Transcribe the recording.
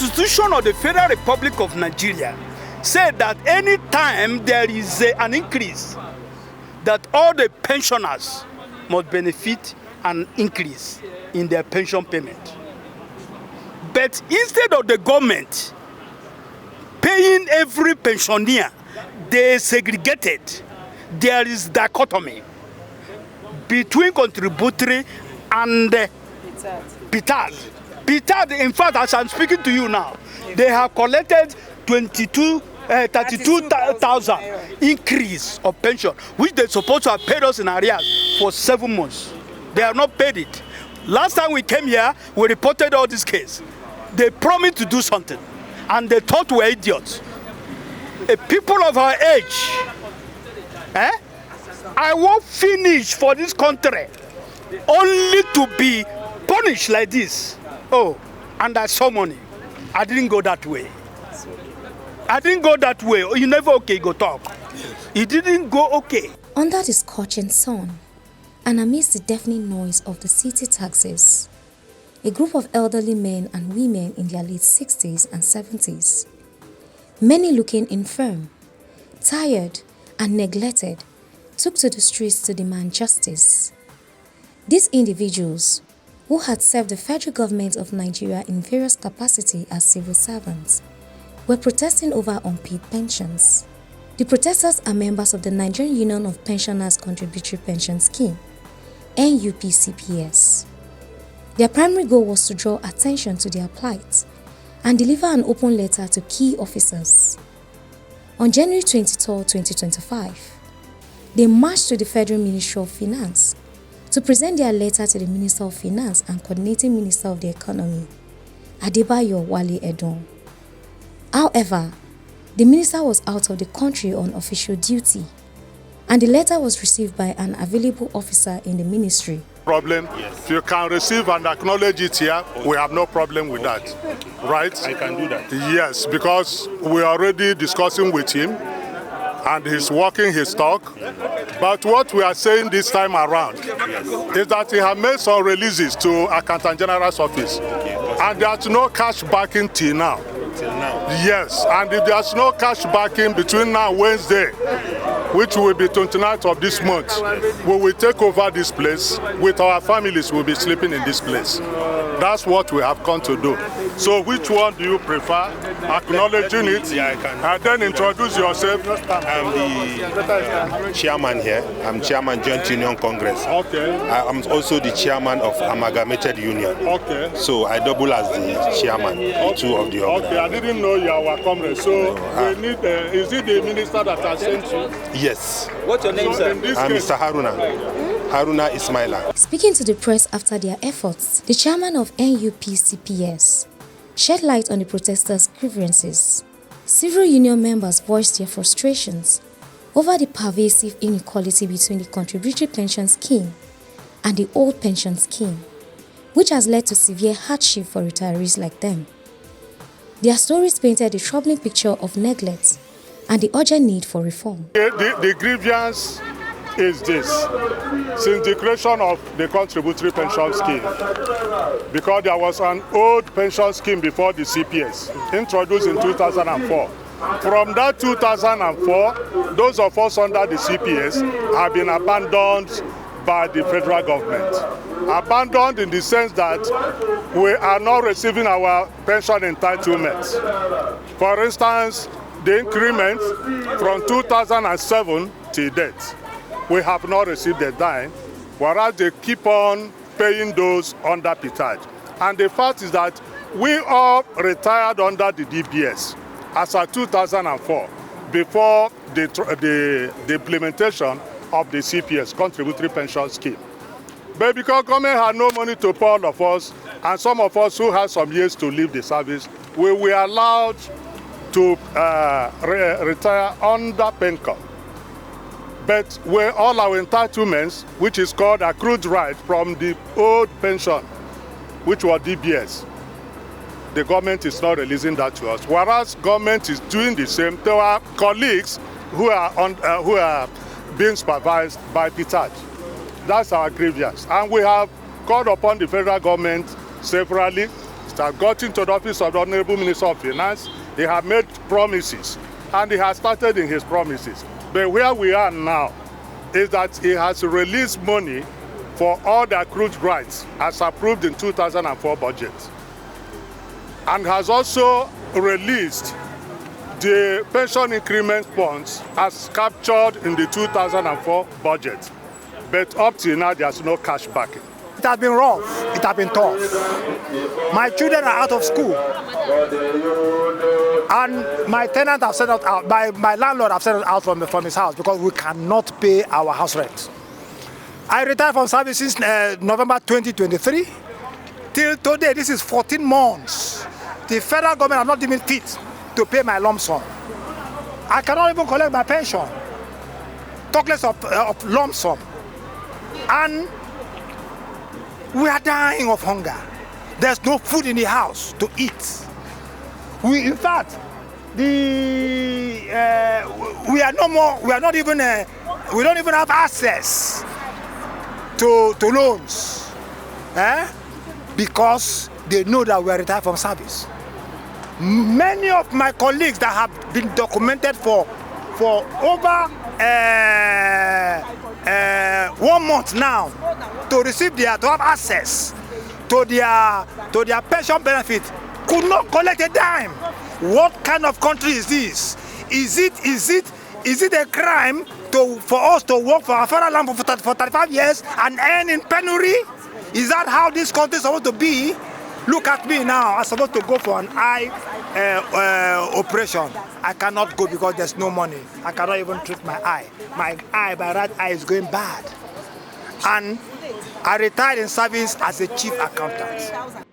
Constitution of the Federal Republic of Nigeria said that any time there is an increase, that all the pensioners must benefit an increase in their pension payment. But instead of the government paying every pensioner, they segregated. There is dichotomy between contributory and PITAD. PITAD, in fact, as I'm speaking to you now, they have collected 32,000 increase of pension, which they're supposed to have paid us in arrears for 7 months. They have not paid it. Last time we came here, we reported all this case. They promised to do something, and they thought we were idiots. People of our age, I won't finish for this country only to be punished like this. Oh, and I saw money. I didn't go that way. I didn't go that way. Oh, you never okay, go talk. It didn't go okay. Under the scorching sun, and amidst the deafening noise of the city taxis, a group of elderly men and women in their late 60s and 70s, many looking infirm, tired, and neglected, took to the streets to demand justice. These individuals, who had served the federal government of Nigeria in various capacities as civil servants, were protesting over unpaid pensions. The protesters are members of the Nigerian Union of Pensioners Contributory Pension Scheme, NUPCPS. Their primary goal was to draw attention to their plight and deliver an open letter to key officers. On January 23, 2025, they marched to the Federal Ministry of Finance to present their letter to the Minister of Finance and Coordinating Minister of the Economy, Adebayo Wale Edun. However, the minister was out of the country on official duty, and the letter was received by an available officer in the ministry. Problem. Yes. If you can receive and acknowledge it here, we have no problem with that. Right? I can do that. Yes, because we are already discussing with him and he's walking his talk. But what we are saying this time around is that he has made some releases to Accountant General's office. And there's no cash backing till now. Yes, and if there's no cash backing between now and Wednesday, which will be 29th of this month, we will take over this place. With our families, we'll be sleeping in this place. That's what we have come to do. So which one do you prefer? Acknowledging it, and then introduce yourself. I'm the chairman here. I'm chairman Joint Union Congress. Okay. I'm also the chairman of Amalgamated Union. Okay. So I double as the chairman, two of the organizers. Okay, I didn't know you are our comrade. So we need, is it the minister that has sent you? Yes. What's your name, sir? I'm Mr. Haruna Ismaila. Speaking to the press after their efforts, the chairman of NUPCPS shed light on the protesters' grievances. Several union members voiced their frustrations over the pervasive inequality between the contributory pension scheme and the old pension scheme, which has led to severe hardship for retirees like them. Their stories painted a troubling picture of neglect and the urgent need for reform. The grievance is this: since the creation of the contributory pension scheme, because there was an old pension scheme before the CPS, introduced in 2004. From that 2004, those of us under the CPS have been abandoned by the federal government. Abandoned in the sense that we are not receiving our pension entitlements. For instance, the increment from 2007 till date, we have not received a dime, whereas they keep on paying those under PITAD. And the fact is that we all retired under the DBS as of 2004, before the implementation of the CPS, Contributory Pension Scheme. But because government had no money to pay all of us, and some of us who had some years to leave the service, we were allowed to retire under PENCOM. But where all our entitlements, which is called accrued right from the old pension, which was DBS, the government is not releasing that to us. Whereas government is doing the same to our colleagues who are being supervised by PITAD. That's our grievance. And we have called upon the federal government severally, past has got into the office of the Honorable Minister of Finance. He has made promises, and he has started in his promises. But where we are now is that he has released money for all the accrued rights as approved in 2004 budget, and has also released the pension increment funds as captured in the 2004 budget. But up till now, there's no cash backing. It has been rough, it has been tough. My children are out of school, and my tenant have sent us out, my landlord have sent us out from his house because we cannot pay our house rent. I retired from service since November 2023. Till today, this is 14 months. The federal government are not even fit to pay my lump sum. I cannot even collect my pension, talk less of lump sum. And we are dying of hunger. There's no food in the house to eat. In fact, we don't even have access to loans, because they know that we are retired from service. Many of my colleagues that have been documented for over 1 month now to have access to their pension benefit could not collect a dime. What kind of country is this? Is it a crime for us to work for our fatherland for 35 years and earn in penury? Is that how this country is supposed to be? Look at me now. I'm supposed to go for an eye operation. I cannot go because there's no money. I cannot even treat my eye. My right eye is going bad. And I retired in service as a chief accountant.